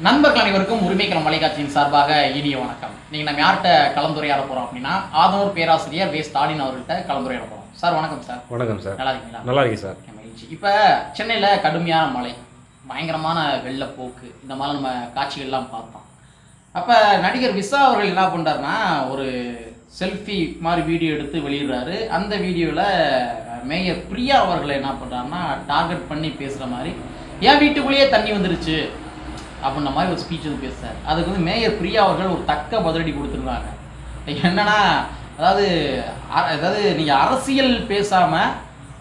நண்பர்கள் அனைவருக்கும் உரிமை களம் மலைக்காட்சியின் சார்பாக இனிய வணக்கம். நீங்கள் நம்ம யார்கிட்ட கலந்துரையாட போகிறோம் அப்படின்னா ஆதனூர் பேராசிரியர் வே ஸ்டாலின் அவர்கள்ட்ட கலந்துரையாட போகிறோம். சார் வணக்கம் சார். வணக்கம் சார். நல்லா இருக்கீங்களா? நல்லா இருக்கு சார். மகிழ்ச்சி. இப்போ சென்னையில் கடுமையான மழை, பயங்கரமான வெள்ளப்போக்கு, இந்த மாதிரி நம்ம காட்சிகள்லாம் பார்த்தோம். அப்போ நடிகர் விஷா அவர்கள் என்ன பண்ணுறாருன்னா ஒரு செல்ஃபி மாதிரி வீடியோ எடுத்து வெளியிடுறாரு. அந்த வீடியோவில் மேயர் பிரியா அவர்களை என்ன பண்ணுறாருன்னா டார்கெட் பண்ணி பேசுகிற மாதிரி என் வீட்டுக்குள்ளேயே தண்ணி வந்துருச்சு அப்படின்ற மாதிரி ஒரு ஸ்பீச் வந்து பேசுறாரு. அதுக்கு வந்து மேயர் பிரியா அவர்கள் ஒரு தக்க பதிலடி கொடுத்துருந்தாங்க. என்னன்னா அதாவது நீங்கள் அரசியல் பேசாமல்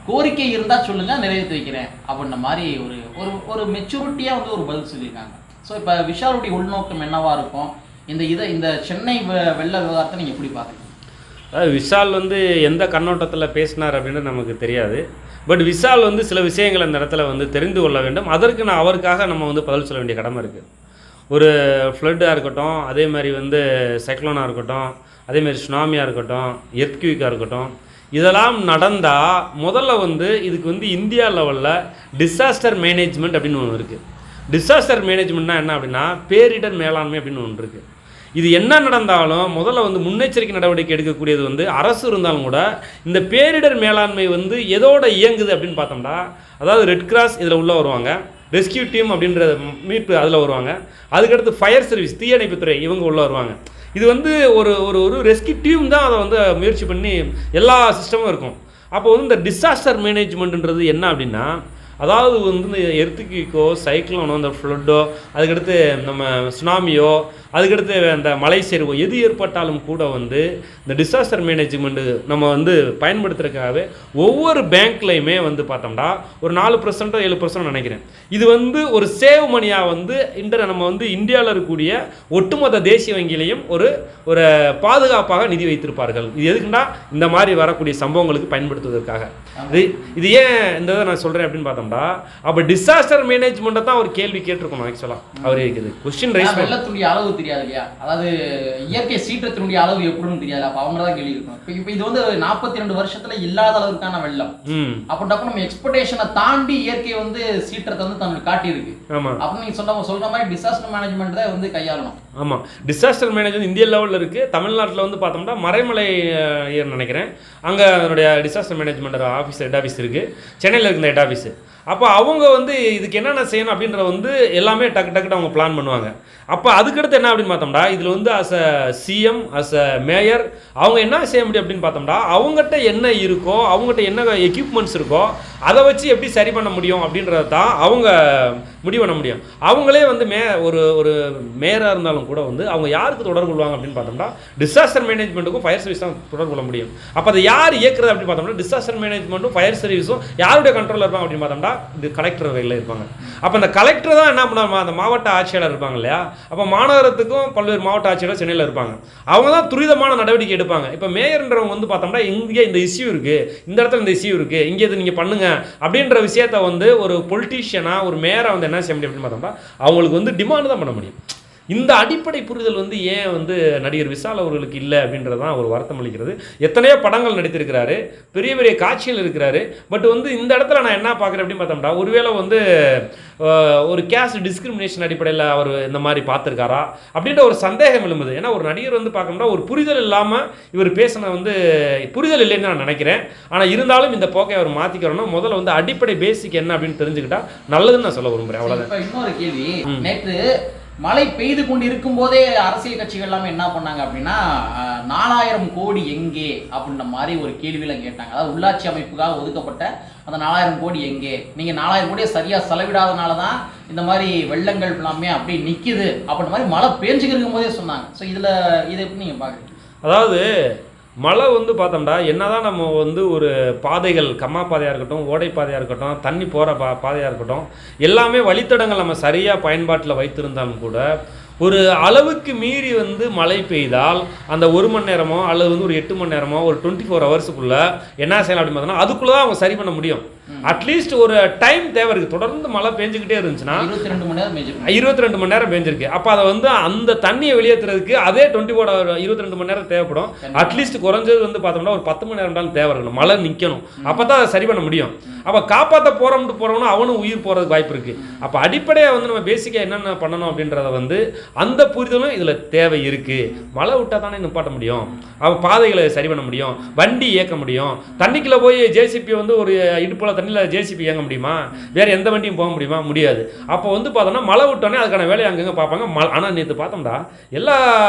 கோரிக்கை இருந்தால் சொல்லுங்கள், நிறைவேற்றி வைக்கிறேன் அப்படின்ற மாதிரி ஒரு ஒரு ஒரு மெச்சூரிட்டியாக வந்து ஒரு பதில் சொல்லியிருக்காங்க. ஸோ இப்போ விஷாலுடைய உள்நோக்கம் என்னவா இருக்கும்? இந்த சென்னை வெள்ள விவகாரத்தை நீங்கள் எப்படி பார்க்குறீங்க? விஷால் வந்து எந்த கண்ணோட்டத்தில் பேசினார் அப்படின்னு நமக்கு தெரியாது. பட் விஷால் வந்து சில விஷயங்கள் அந்த இடத்துல வந்து தெரிந்து கொள்ள வேண்டும். அதற்கு அவருக்காக நம்ம வந்து பதில் சொல்ல வேண்டிய கடமை இருக்குது. ஒரு ஃப்ளட்டாக இருக்கட்டும், அதே மாதிரி வந்து சைக்ளோனாக இருக்கட்டும், அதேமாதிரி சுனாமியாக இருக்கட்டும், எர்த்குவிக்காக இருக்கட்டும், இதெல்லாம் நடந்தால் முதல்ல வந்து இதுக்கு வந்து இந்தியா லெவலில் டிசாஸ்டர் மேனேஜ்மெண்ட் அப்படின்னு ஒன்று இருக்குது. டிசாஸ்டர் மேனேஜ்மெண்ட்னா என்ன அப்படின்னா பேரிடர் மேலாண்மை அப்படின்னு ஒன்று இருக்குது. இது என்ன நடந்தாலும் முதல்ல வந்து முன்னெச்சரிக்கை நடவடிக்கை எடுக்கக்கூடியது வந்து அரசு இருந்தாலும் கூட இந்த பேரிடர் மேலாண்மை வந்து எதோட இயங்குது அப்படின்னு பார்த்தோம்னா, அதாவது ரெட் கிராஸ் இதில் உள்ளே வருவாங்க, ரெஸ்கியூ டீம் அப்படின்ற மீட்பு அதில் வருவாங்க, அதுக்கடுத்து ஃபயர் சர்வீஸ் தீயணைப்புத்துறை இவங்க உள்ளே வருவாங்க. இது வந்து ஒரு ஒரு ஒரு ரெஸ்கியூ டீம் தான் அதை வந்து முயற்சி பண்ணி எல்லா சிஸ்டமும் இருக்கும். அப்போ வந்து இந்த டிசாஸ்டர் மேனேஜ்மெண்ட்டுன்றது என்ன அப்படின்னா, அதாவது வந்து இந்த எர்த்குவிக்கோ சைக்ளோனோ இந்த ஃப்ளட்டோ அதுக்கடுத்து நம்ம சுனாமியோ அதுக்கடுத்து அந்த மலை சரிவோ எது ஏற்பட்டாலும் கூட வந்து இந்த டிசாஸ்டர் மேனேஜ்மெண்ட்டு நம்ம வந்து பயன்படுத்துறதுக்காகவே ஒவ்வொரு பேங்க்லையுமே வந்து பார்த்தோம்னா ஒரு 4% 7% நினைக்கிறேன். இது வந்து ஒரு சேவ் மணியாக வந்து நம்ம வந்து இந்தியாவில் இருக்கக்கூடிய ஒட்டுமொத்த தேசிய வங்கியிலையும் ஒரு ஒரு பாதுகாப்பாக நிதி வைத்திருப்பார்கள். இது எதுக்குன்னா இந்த மாதிரி வரக்கூடிய சம்பவங்களுக்கு பயன்படுத்துவதற்காக. இது ஏன் இந்த இதை நான் சொல்கிறேன் அப்படின்னு பார்த்தோம்னா, அப்போ டிசாஸ்டர் மேனேஜ்மெண்ட்டை தான் ஒரு கேள்வி கேட்டிருக்கணும். ஆக்சுவலாக அவர் இருக்குது கொஸ்டின் ரைஸ் வெள்ளத்துடைய அளவு தெரியாது இல்லையா, அதாவது இயற்கை சீற்றத்தினுடைய அளவு எப்படின்னு தெரியாது. அப்போ அவங்க தான் கேள்வி இருக்கணும். இப்போ இது வந்து 42 வருஷத்துல இல்லாத அளவுக்கான வெள்ளம். அப்படின்றப்ப நம்ம எக்ஸ்பெக்டேஷனை தாண்டி இயற்கை வந்து சீற்றத்தை வந்து தங்களுக்கு காட்டியிருக்கு. அப்போ நீங்க சொல்ற மாதிரி டிசாஸ்டர் மேனேஜ்மெண்ட் தான் வந்து கையாளணும். ஆமாம், டிசாஸ்டர் மேனேஜ்மெண்ட் இந்திய லெவலில் இருக்குது. தமிழ்நாட்டில் வந்து பார்த்தோம்னா மறைமலை நினைக்கிறேன், அங்கே அதனுடைய disaster management office head office இருக்குது, சென்னையில் இருக்கிற ஹெட் ஆஃபீஸு. அப்போ அவங்க வந்து இதுக்கு என்னென்ன செய்யணும் அப்படின்ற வந்து எல்லாமே டக்கு அவங்க பிளான் பண்ணுவாங்க. அப்போ அதுக்கடுத்து என்ன அப்படின்னு பார்த்தோம்னா, இதில் வந்து as a CM as a mayor அவங்க என்ன செய்ய முடியும் அப்படின்னு பார்த்தோம்னா, அவங்ககிட்ட என்ன இருக்கோ, அவங்ககிட்ட என்ன எக்யூப்மெண்ட்ஸ் இருக்கோ அதை வச்சு எப்படி சரி பண்ண முடியும் அப்படின்றத தான் அவங்க முடிவு பண்ண முடியும். அவங்களே வந்து ஒரு மேயராக இருந்தாலும் கூட வந்து அவங்க யாருக்கு தொடர்பு கொள்வாங்க அப்படின்னு பார்த்தோம்னா, டிசாஸ்டர் மேனேஜ்மெண்ட்டுக்கும் ஃபயர் சர்வீஸ் தான் தொடர்பு கொள்ள முடியும். அப்போ அதை யார் இயக்குறது அப்படின்னு பார்த்தோம்னா, டிசாஸ்டர் மேனேஜ்மெண்ட்டும் ஃபயர் சர்வீஸும் யாருடைய கண்ட்ரோலில் இருப்பாங்க அப்படின்னு பார்த்தோம்னா, இது கலெக்டர் வகையில் இருப்பாங்க. அப்போ அந்த கலெக்டர் தான் என்ன பண்ணுவாங்க, அந்த மாவட்ட ஆட்சியாளர் இருப்பாங்க இல்லையா, அப்போ மாநகரத்துக்கும் பல்வேறு மாவட்ட ஆட்சியாளர் சென்னையில் இருப்பாங்க. அவங்க தான் துரிதமான நடவடிக்கை எடுப்பாங்க. இப்போ மேயர்ன்றவங்க வந்து பார்த்தோம்னா, இங்கே இந்த இஷ்யூ இருக்குது, இந்த இடத்துல இந்த இஷ்யூ இருக்குது, இங்கே இது நீங்கள் பண்ணுங்க அப்படின்ற விஷயத்தை வந்து ஒரு பொலிட்டீஷியனாக ஒரு மேயரை வந்து என்ன செய்ய முடியும் அப்படின்னு பார்த்தோம்னா, அவங்களுக்கு வந்து டிமாண்ட் தான் பண்ண முடியும். இந்த அடிப்படை புரிதல் வந்து ஏன் வந்து நடிகர் விஷால் அவர்களுக்கு இல்லை அப்படின்றது தான் ஒரு வருத்தம் அளிக்கிறது. எத்தனையோ படங்கள் நடித்திருக்கிறாரு, பெரிய பெரிய காட்சிகள் இருக்கிறாரு. பட் வந்து இந்த இடத்துல நான் என்ன பார்க்குறேன் அப்படின்னு பார்த்தோம்னா, ஒருவேளை வந்து ஒரு கேஸ்ட் டிஸ்கிரிமினேஷன் அடிப்படையில் அவர் இந்த மாதிரி பார்த்துருக்காரா அப்படின்ற ஒரு சந்தேகம் எழும்புது. ஏன்னா ஒரு நடிகர் வந்து பார்க்கணும்னா ஒரு புரிதல் இல்லாமல் இவர் பேசின வந்து புரிதல் இல்லைன்னு நான் நினைக்கிறேன். ஆனால் இருந்தாலும் இந்த போக்கை அவர் மாற்றிக்கிறோன்னா முதல்ல வந்து அடிப்படை பேசிக் என்ன அப்படின்னு தெரிஞ்சுக்கிட்டா நல்லதுன்னு நான் சொல்ல விரும்புகிறேன். அவ்வளோதான். இன்னொரு கேள்வி, நேற்று மழை பெய்து கொண்டு இருக்கும் போதே அரசியல் கட்சிகள் எல்லாமே என்ன பண்ணாங்க அப்படின்னா 4000 கோடி எங்கே அப்படின்ற மாதிரி ஒரு கேள்வியெல்லாம் கேட்டாங்க. அதாவது உள்ளாட்சி அமைப்புக்காக ஒதுக்கப்பட்ட அந்த 4000 கோடி எங்கே, நீங்கள் 4000 கோடியை சரியாக செலவிடாதனால தான் இந்த மாதிரி வெள்ளங்கள் எல்லாமே அப்படியே நிற்கிது அப்படின்ற மாதிரி மழை பேஞ்சுக்கிட்டு இருக்கும் போதே சொன்னாங்க. ஸோ இதை எப்படி நீங்கள் பார்க்குறீங்க? அதாவது மழை வந்து பார்த்தோம்னா என்னதான் நம்ம வந்து ஒரு பாதைகள் கம்மா பாதையாக இருக்கட்டும், ஓடை பாதையாக இருக்கட்டும், தண்ணி போகிற பாதையாக இருக்கட்டும், எல்லாமே வழித்தடங்கள் நம்ம சரியாக பயன்பாட்டில் வைத்திருந்தாலும் கூட ஒரு அளவுக்கு மீறி வந்து மழை பெய்தால் அந்த 1 மணி நேரமோ அல்லது வந்து ஒரு 8 மணி நேரமோ ஒரு 24 ஹவர்ஸுக்குள்ளே என்ன செய்யலாம் அப்படின்னு பார்த்தோம்னா அதுக்குள்ளே தான் அவங்க சரி பண்ண முடியும். அட்லீஸ்ட் ஒரு டைம் தேவை இருக்குது. தொடர்ந்து மழை பெஞ்சுக்கிட்டே இருந்துச்சுன்னா 22 மணி நேரம் பெஞ்சிருக்கு. அப்போ அதை வந்து அந்த தண்ணியை வெளியேற்றுறதுக்கு அதே 22 மணி நேரம் தேவைப்படும். அட்லீஸ்ட் குறைஞ்சது வந்து பார்த்தோம்னா ஒரு 10 மணி நேரம் தேவை இருக்கணும், மழை நிற்கணும். அப்போ தான் அதை சரி பண்ண முடியும். அப்போ காப்பாற்ற போகிறோம்னா அவனும் உயிர் போகிறதுக்கு வாய்ப்பு இருக்குது. அப்போ அடிப்படையாக வந்து நம்ம பேசிக்காக என்னென்ன பண்ணணும் அப்படின்றத வந்து அந்த புரிதலும் இதில் தேவை இருக்குது. மழை விட்டால் தானே நிப்பாட்ட முடியும், அப்போ பாதைகளை சரி பண்ண முடியும், வண்டி இயக்க முடியும். தண்ணிக்குள்ளே போய் ஜேசிபி வந்து ஒரு இடுப்புல தண்ணியில் ஜேசிபி இயங்க முடியுமா? வேறு எந்த வண்டியும் போக முடியுமா? முடியாது. அப்போ வந்து பார்த்தோம்னா மழை விட்டோன்னே அதுக்கான வேலையை அங்கங்கே பார்ப்பாங்க. ஆனால் நேற்று பார்த்தோம்டா எல்லா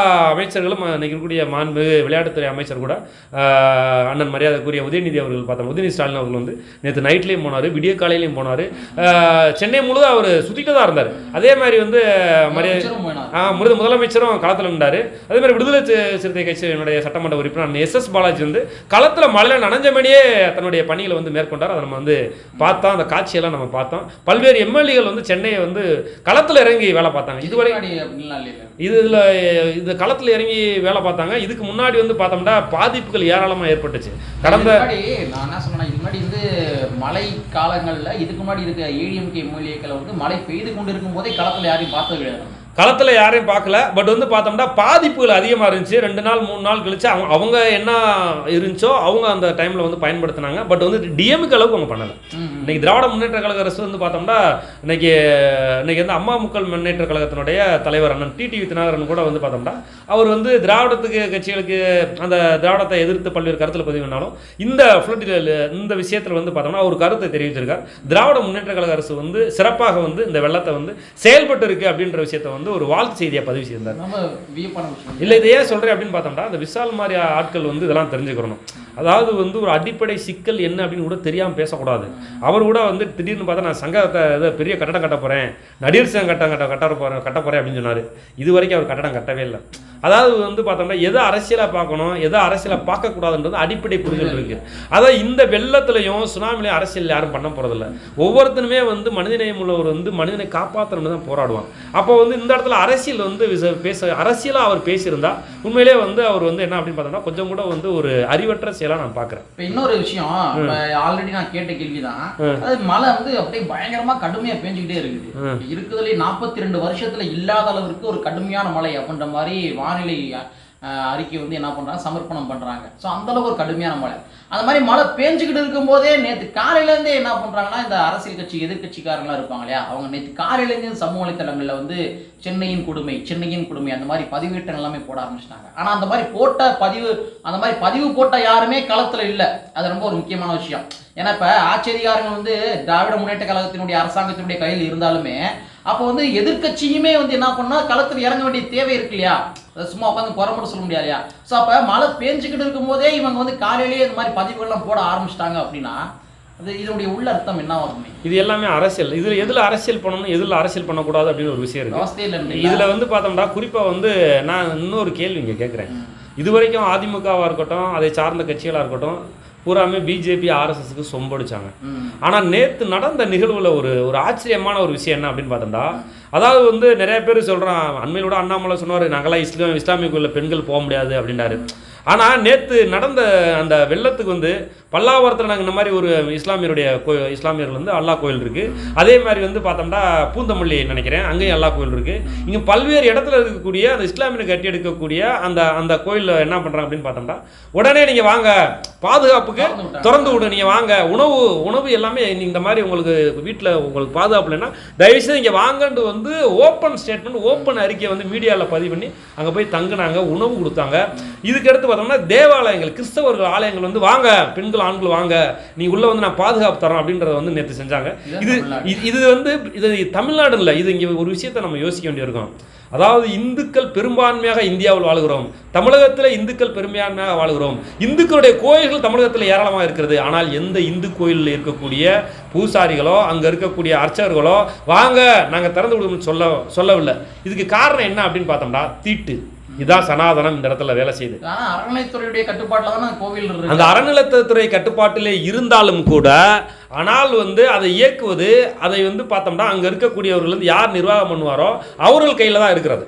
அமைச்சர்களும் இன்னைக்கு இருக்கக்கூடிய மாண்பு விளையாட்டுத்துறை அமைச்சர் கூட அண்ணன் மரியாதைக்குரிய உதயநிதி அவர்கள் பார்த்தோம். உதயநிதி ஸ்டாலின் அவர்கள் வந்து நேற்று நைட்லேயும் போனார், விடிய காலையிலையும் போனார். சென்னை முழுவதும் அவர் சுற்றிட்டு தான் இருந்தார். அதே மாதிரி வந்து முதலமைச்சரும் களத்தில் நின்றார். அதே மாதிரி விடுதலை சிறுத்தை கட்சியினுடைய சட்டமன்ற உறுப்பினர் எஸ் பாலாஜி வந்து களத்தில் மழையில் நனைஞ்சபடியே தன்னுடைய பணிகளை வந்து மேற்கொண்டார். அதை நம்ம வந்து பார்த்தோம், அந்த காட்சியெல்லாம் நம்ம பார்த்தோம். பல்வேறு எம்எல்ஏகள் வந்து சென்னையை வந்து களத்தில் இறங்கி வேலை பார்த்தாங்க. இதுவரை இது களத்தில் இறங்கி வேலை பார்த்தாங்க. இதுக்கு முன்னாடி வந்து பார்த்தோம்னா பாதிப்புகள் ஏராளமாக ஏற்பட்டுச்சு. கடந்த நான் என்ன சொன்னேன், இது முன்னாடி வந்து மழை காலங்களில் இதுக்கு முன்னாடி இருக்க ஏடிஎம்கே எம்எல்ஏக்களை வந்து மழை பெய்து கொண்டு இருக்கும் போதே களத்தில் யாரையும் பார்த்தது கிடையாது. களத்தில் யாரையும் பார்க்கல. பட் வந்து பார்த்தோம்னா பாதிப்புகள் அதிகமாக இருந்துச்சு. 2 நாள் 3 நாள் கழிச்சு அவங்க என்ன இருந்துச்சோ அவங்க அந்த டைமில் வந்து பயன்படுத்தினாங்க. பட் வந்து டிஎம்கே அளவுக்கு அவங்க பண்ணலை. இன்னைக்கு திராவிட முன்னேற்ற கழக அரசு வந்து பார்த்தோம்னா இன்னைக்கு வந்து அம்மா மக்கள் முன்னேற்ற கழகத்தினுடைய தலைவர் அண்ணன் டிடிவி தினகரன் கூட வந்து பார்த்தோம்னா அவர் வந்து திராவிடத்துக்கு கட்சிகளுக்கு அந்த திராவிடத்தை எதிர்த்து பல்வேறு கருத்தில் பதிவுனாலும் இந்த விஷயத்தில் வந்து பார்த்தோம்னா ஒரு கருத்தை தெரிவிச்சிருக்கார். திராவிட முன்னேற்ற கழக அரசு வந்து சிறப்பாக வந்து இந்த வெள்ளத்தை வந்து செயல்பட்டு இருக்கு அப்படின்ற விஷயத்தை வந்து ஒரு வாழ்த்து செய்தியாக பதிவு செய்திருந்தார். இல்லை இதை ஏன் சொல்கிறேன் அப்படின்னு பார்த்தோம்னா இந்த விஷால் மாதிரி ஆட்கள் வந்து இதெல்லாம் தெரிஞ்சுக்கிறணும். அதாவது வந்து ஒரு அடிப்படை சிக்கல் என்ன அப்படின்னு கூட தெரியாமல் பேசக்கூடாது. அவர் கூட வந்து திடீர்னு பார்த்தா நான் சங்கத்தை ஏதோ பெரிய கட்டடம் கட்ட போகிறேன், நடிகர் சங்கம் கட்ட போகிறேன் அப்படின்னு சொன்னார். இது வரைக்கும் அவர் கட்டடம் கட்டவே இல்லை. அதாவது வந்து பார்த்தோம்னா எதை அரசியலாக பார்க்கணும், எதை அரசியலாக பார்க்கக்கூடாதுன்றது அடிப்படை புரிதல் இருக்குது. அதாவது இந்த வெள்ளத்துலையும் சுனாமிலையும் அரசியல் யாரும் பண்ண போகிறதில்ல. ஒவ்வொருத்தனுமே வந்து மனிதநேயம் உள்ளவர் வந்து மனிதனை காப்பாற்றணும்னு தான் போராடுவான். அப்போ வந்து இந்த இடத்துல அரசியல் வந்து அரசியலாக அவர் பேசியிருந்தா உண்மையிலே வந்து அவர் வந்து என்ன அப்படின்னு பார்த்தோம்னா கொஞ்சம் கூட வந்து ஒரு அறிவற்ற செயலாக நான் பார்க்குறேன். இப்போ இன்னொரு விஷயம், ஆல்ரெடி நான் கேட்ட கேள்விதான், அதாவது மழை வந்து அப்படியே பயங்கரமாக கடுமையாக பேஞ்சுக்கிட்டே இருக்குது. இருக்குதுலேயே 42 வருஷத்துல இல்லாத அளவிற்கு ஒரு கடுமையான மழை அப்படின்ற மாதிரி வானிலை அறிக்கை வந்து என்ன பண்றாங்க, சமர்ப்பணம் பண்றாங்க. ஸோ அந்த அளவுக்கு ஒரு கடுமையான மழை. அந்த மாதிரி மழை பேஞ்சுக்கிட்டு இருக்கும் போதே நேற்று காலையிலேருந்தே என்ன பண்றாங்கன்னா இந்த அரசியல் கட்சி எதிர்கட்சிக்காரங்களாம் இருப்பாங்க இல்லையா, அவங்க நேற்று காலையிலேருந்து சமூக வலைத்தளங்களில் வந்து சென்னையின் கொடுமை அந்த மாதிரி பதிவேட்டம் எல்லாமே போட ஆரம்பிச்சிட்டாங்க. ஆனால் அந்த மாதிரி பதிவு போட்ட யாருமே களத்தில் இல்லை. அது ரொம்ப ஒரு முக்கியமான விஷயம். ஏன்னா இப்போ ஆட்சி அதிகாரங்கள் வந்து திராவிட முன்னேற்ற கழகத்தினுடைய அரசாங்கத்தினுடைய கையில் இருந்தாலுமே அப்போ வந்து எதிர்கட்சியுமே வந்து என்ன பண்ணா களத்தில் இறங்க வேண்டிய தேவை இருக்கு இல்லையா, சும்மா உட்காந்து குறை மட்டும் சொல்ல முடியாது இல்லையா. ஸோ அப்போ மழை பேஞ்சுக்கிட்டு இருக்கும் போதே இவங்க வந்து காலையிலேயே இந்த மாதிரி பதிவுகள்லாம் போட ஆரம்பிச்சிட்டாங்க அப்படின்னா அது இதனுடைய உள்ள அர்த்தம் என்ன ஆகும்? இது எல்லாமே அரசியல். இதில் எதில் அரசியல் பண்ணணும் எதில் அரசியல் பண்ணக்கூடாது அப்படின்னு ஒரு விஷயம் இருக்கு. இதில் வந்து பார்த்தோம்னா குறிப்பாக வந்து நான் இன்னொரு கேள்வி இங்கே கேட்குறேன். இது வரைக்கும் அதிமுகவாக இருக்கட்டும், அதை சார்ந்த கட்சிகளாக இருக்கட்டும், பூராமே பிஜேபி ஆர்எஸ்எஸ்க்கு சொம்படிச்சாங்க. ஆனால் நேற்று நடந்த நிகழ்வில் ஒரு ஆச்சரியமான ஒரு விஷயம் என்ன அப்படின்னு பார்த்தோம்னா, அதாவது வந்து நிறைய பேர் சொல்கிறான், அண்மையிலோட அண்ணாமலை சொன்னார் நாங்களாம் இஸ்லாமிய கோயிலில் பெண்கள் போக முடியாது அப்படின்னாரு. ஆனால் நேற்று நடந்த அந்த வெள்ளத்துக்கு வந்து பல்லாவரத்தில் நாங்கள் இந்த மாதிரி ஒரு இஸ்லாமியர்கள் வந்து அல்லா கோயில் இருக்குது. அதே மாதிரி வந்து பார்த்தோம்னா பூந்தமல்லி நினைக்கிறேன் அங்கேயும் அல்லா கோயில் இருக்குது. இங்கே பல்வேறு இடத்துல இருக்கக்கூடிய அந்த இஸ்லாமியர் கட்டி எடுக்கக்கூடிய அந்த கோயிலில் என்ன பண்ணுறாங்க அப்படின்னு பார்த்தோம்னா உடனே நீங்கள் வாங்க, பாதுகாப்புக்கு திறந்து விடு, நீங்கள் வாங்க, உணவு எல்லாமே இந்த மாதிரி உங்களுக்கு வீட்டில் உங்களுக்கு பாதுகாப்பு இல்லைன்னா தயவுசெய்து இங்கே வாங்கன்னு வந்து ஓப்பன் ஸ்டேட்மெண்ட் ஓப்பன் அறிக்கையை வந்து மீடியாவில் பதிவு பண்ணி அங்கே போய் தங்கினாங்க, உணவு கொடுத்தாங்க. இதுக்கடுத்து பார்த்தோம்னா தேவாலயங்கள் கிறிஸ்தவர்கள் ஆலயங்கள் வந்து வாங்க பெண்கள் ஆண்கள் வாங்க, நீ உள்ள வந்து நான் பாதுகாப்பு தரோம் அப்படின்றத வந்து நேற்று செஞ்சாங்க. இது வந்து இது தமிழ்நாடு இல்லை, இது இங்கே ஒரு விஷயத்தை நம்ம யோசிக்க வேண்டியிருக்கோம். அதாவது இந்துக்கள் பெரும்பான்மையாக இந்தியாவில் வாழுகிறோம், தமிழகத்தில் இந்துக்கள் பெரும்பான்மையாக வாழுகிறோம், இந்துக்களுடைய கோயில்கள் தமிழகத்தில் ஏராளமாக இருக்கிறது. ஆனால் எந்த இந்து கோயிலில் இருக்கக்கூடிய பூசாரிகளோ அங்கே இருக்கக்கூடிய அர்ச்சகர்களோ வாங்க நாங்கள் திறந்து விடுவோம்னு சொல்லவில்லை. இதுக்கு காரணம் என்ன அப்படின்னு பார்த்தோம்னா தீட்டு. இதான் சனாதனம் இந்த இடத்துல வேலை செய்யுது. அறநிலைத்துறையுடைய கட்டுப்பாட்டில் தான் கோவில் இருக்கு. அந்த அறநிலைத்துறை கட்டுப்பாட்டிலே இருந்தாலும் கூட ஆனால் வந்து அதை இயக்குவது அதை வந்து பார்த்தோம்னா அங்கே இருக்கக்கூடியவர்கள் வந்து யார் நிர்வாகம் பண்ணுவாரோ அவர்கள் கையில் தான் இருக்கிறது.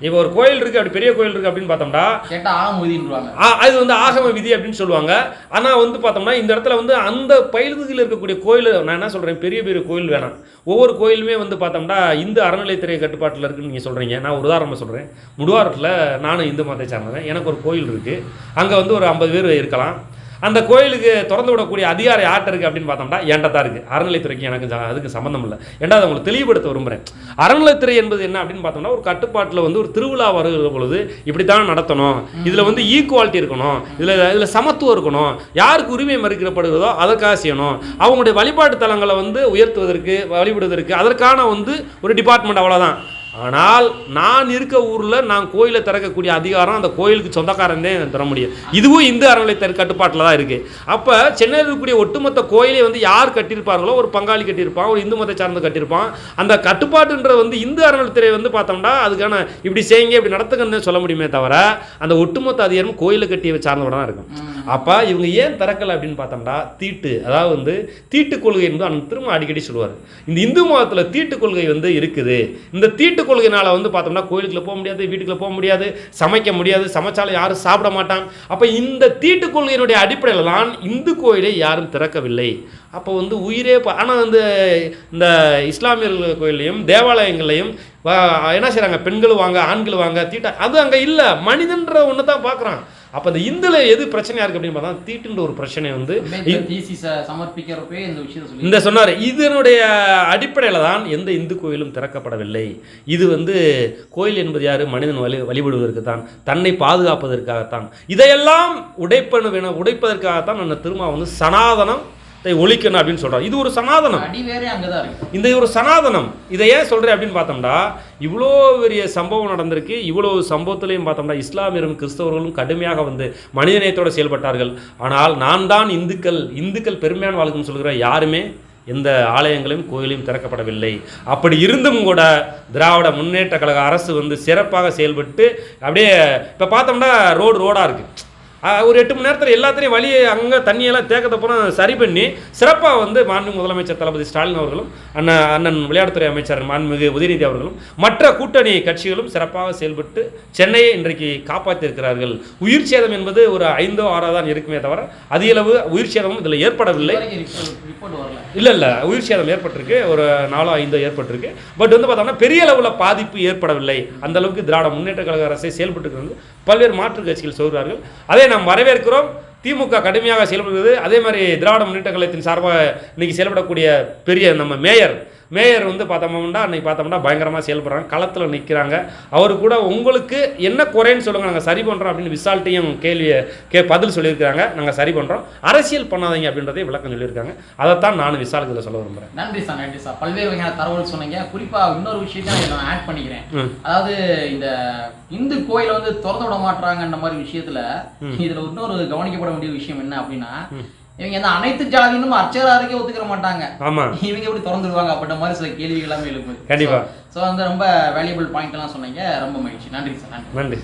இப்போ ஒரு கோயில் இருக்குது, அப்படி பெரிய கோயில் இருக்குது அப்படின்னு பார்த்தோம்னா கேட்டால் ஆகம விதின்றாங்க. அது வந்து ஆகம விதி அப்படின்னு சொல்லுவாங்க. ஆனால் வந்து பார்த்தோம்னா இந்த இடத்துல வந்து அந்த பகுதியில் இருக்கக்கூடிய கோயில், நான் என்ன சொல்கிறேன், பெரிய பெரிய கோயில் வேணாம். ஒவ்வொரு கோயிலுமே வந்து பார்த்தோம்னா இந்து அறநிலைத்துறை கட்டுப்பாட்டில் இருக்குன்னு நீங்கள் சொல்கிறீங்க. நான் ஒரு உதாரணமாக சொல்கிறேன். முடுவாரத்தில் நானும் இந்து மதத்தை சார்ந்தேன். எனக்கு ஒரு கோயில் இருக்குது. அங்கே வந்து ஒரு 50 பேர் இருக்கலாம். அந்த கோயிலுக்கு திறந்து விடக்கூடிய அதிகாரம் யார்கிட்ட இருக்குது அப்படின்னு பார்த்தோம்னா என்கிட்ட தான் இருக்குது. அறநிலைத்துறைக்கு எனக்கு அதுக்கு சம்மந்தம் இல்லை. ஏன்டா அதை உங்களுக்கு தெளிவுபடுத்த விரும்புகிறேன். அறநிலைத்துறை என்பது என்ன அப்படின்னு பார்த்தோம்னா ஒரு கட்டுப்பாட்டில் வந்து ஒரு திருவிழா வருகிற பொழுது இப்படி தான் நடத்தணும், இதில் வந்து ஈக்குவாலிட்டி இருக்கணும், இதில் சமத்துவம் இருக்கணும், யாருக்கு உரிமை மறுக்கப்படுகிறதோ அதற்காக செய்யணும், அவங்களுடைய வழிபாட்டு தலங்களை வந்து உயர்த்துவதற்கு வழிபடுவதற்கு அதற்கான வந்து ஒரு டிபார்ட்மெண்ட், அவ்வளோதான். ஆனால் நான் இருக்க ஊரில் நான் கோயிலை திறக்கக்கூடிய அதிகாரம் அந்த கோயிலுக்கு சொந்தக்காரன் தான் தர முடியும். இதுவும் இந்து அறநிலையத்துறை கட்டுப்பாட்டில் தான் இருக்குது. அப்போ சென்னையில் இருக்கக்கூடிய ஒட்டுமொத்த கோயிலை வந்து யார் கட்டியிருப்பார்களோ, ஒரு பங்காளி கட்டியிருப்பான், ஒரு இந்து மதத்தை சார்ந்து கட்டியிருப்பான். அந்த கட்டுப்பாட்டுன்றது வந்து இந்து அறநிலையத்துறை வந்து பார்த்தோம்னா அதுக்கான இப்படி செய்யுங்க இப்படி நடத்துங்கன்னு சொல்ல முடியுமே தவிர அந்த ஒட்டுமொத்த அதிகாரம் கோயிலை கட்டிய சார்ந்தோட தான் இருக்கும். அப்போ இவங்க ஏன் திறக்கலை அப்படின்னு பார்த்தோம்னா தீட்டு, அதாவது வந்து தீட்டு கொள்கை வந்து அந்த திரும்ப அடிக்கடி சொல்லுவார். இந்த இந்து மதத்தில் தீட்டு கொள்கை வந்து இருக்குது. இந்த தீட்டு கொள்கையினால வந்து பார்த்தோம்னா கோயிலுக்குள்ள போக முடியாது, வீட்டுக்குள்ள போக முடியாது, சமைக்க முடியாது, சமைச்சாலும் யாரும் சாப்பிட மாட்டான். அப்போ இந்த தீட்டு கொள்கையினுடைய அடிப்படையில் தான் இந்து கோயிலை யாரும் திறக்கவில்லை. அப்போ வந்து உயிரே ஆனால் வந்து இந்த இஸ்லாமியர்கள் கோயிலையும் தேவாலயங்களையும் என்ன செய்கிறாங்க, பெண்கள் வாங்க ஆண்கள் வாங்க தீட்டா, அது அங்கே இல்லை, மனிதன்ற ஒன்று தான் பார்க்குறான். அப்போ அந்த இந்துல எது பிரச்சனையா இருக்கு அப்படின்னு பார்த்தா தீட்டுன்ற ஒரு பிரச்சனை வந்து சமர்ப்பிக்கிறப்பே இந்த சொன்னார். இதனுடைய அடிப்படையில் தான் எந்த இந்து கோயிலும் திறக்கப்படவில்லை. இது வந்து கோயில் என்பது யாரு, மனிதன் வழிபடுவதற்கு தான், தன்னை பாதுகாப்பதற்காகத்தான், இதையெல்லாம் உடைப்பதற்காகத்தான் அந்த திரும்ப வந்து சனாதனம் ஒழிக்கணும் அப்படின்னு சொல்றாங்க. இது ஒரு சனாதனம், இந்த ஒரு சனாதனம். இதை ஏன் சொல்றேன் அப்படின்னு பார்த்தோம்னா இவ்வளோ பெரிய சம்பவம் நடந்திருக்கு. இவ்வளவு சம்பவத்திலையும் பார்த்தோம்னா இஸ்லாமியரும் கிறிஸ்தவர்களும் கடுமையாக வந்து மனிதநேயத்தோடு செயல்பட்டார்கள். ஆனால் நான் தான் இந்துக்கள் பெருமையான வாழ்க்கைன்னு சொல்கிற யாருமே எந்த ஆலயங்களையும் கோயிலையும் திறக்கப்படவில்லை. அப்படி இருந்தும் கூட திராவிட முன்னேற்ற கழக அரசு வந்து சிறப்பாக செயல்பட்டு அப்படியே இப்போ பார்த்தோம்னா ரோடாக இருக்குது. ஒரு 8 மணி நேரத்தில் எல்லாத்தையும் வழியை அங்கே தண்ணியெல்லாம் தேக்கத்தப்புறம் சரி பண்ணி சிறப்பாக வந்து மாண்புமிகு முதலமைச்சர் தளபதி ஸ்டாலின் அவர்களும் அண்ணன் விளையாட்டுத்துறை அமைச்சர் மாண்புமிகு உதயநிதி அவர்களும் மற்ற கூட்டணி கட்சிகளும் சிறப்பாக செயல்பட்டு சென்னையை இன்றைக்கு காப்பாற்றியிருக்கிறார்கள். உயிர் சேதம் என்பது ஒரு 5ஓ 6ஓ தான் இருக்குமே தவிர அதிகளவு உயிர் சேதமும் இதில் ஏற்படவில்லை. இல்லை உயிர் சேதம் ஏற்பட்டிருக்கு, ஒரு 4ஓ 5ஓ ஏற்பட்டிருக்கு. பட் வந்து பார்த்தோம்னா பெரிய அளவில் பாதிப்பு ஏற்படவில்லை. அந்த அளவுக்கு திராவிட முன்னேற்ற கழக அரசை செயல்பட்டு பல்வேறு மாற்றுக் கட்சிகள் சொல்கிறார்கள். அதே நாம் வரவேற்கிறோம். திமுக கடுமையாக செயல்படுகிறது. அதே மாதிரி திராவிட முன்னேற்ற கழகத்தின் சார்பாக இன்னைக்கு செயல்படக்கூடிய பெரிய நம்ம மேயர் வந்து பார்த்தோம்னா அன்றைக்கி பார்த்தோம்னா பயங்கரமாக செயல்படுறாங்க, களத்தில் நிற்கிறாங்க. அவரு கூட உங்களுக்கு என்ன குறைன்னு சொல்லுங்கள், நாங்கள் சரி பண்ணுறோம் அப்படின்னு விசால்ட்டையும் பதில் சொல்லியிருக்காங்க. நாங்கள் சரி பண்ணுறோம், அரசியல் பண்ணாதீங்க அப்படின்றதே விளக்கம் சொல்லியிருக்காங்க. அதைத்தான் நானும் விசாலுக்கு இதில் சொல்ல விரும்புகிறேன். நன்றி சார். பல்வேறு வகையான தகவல் சொன்னீங்க. குறிப்பாக இன்னொரு விஷயத்தை நான் ஆட் பண்ணிக்கிறேன். அதாவது இந்த இந்து கோயிலை வந்து திறந்து விட மாட்டாங்கன்ற மாதிரி விஷயத்துல இதில் இன்னொரு கவனிக்கப்பட வேண்டிய விஷயம் என்ன அப்படின்னா இவங்க இந்த அனைத்து ஜாதியினும் அர்ச்சகராருக்கே ஒத்துக்கிற மாட்டாங்க. இவங்க எப்படி திறந்துடுவாங்க அப்படின்ற மாதிரி சில கேள்விகள் எல்லாமே எழுப்புது. கண்டிப்பா. ஸோ வந்து ரொம்ப வேல்யூபிள் பாயிண்ட் எல்லாம் சொன்னீங்க. ரொம்ப மகிழ்ச்சி. நன்றி சார். நன்றி.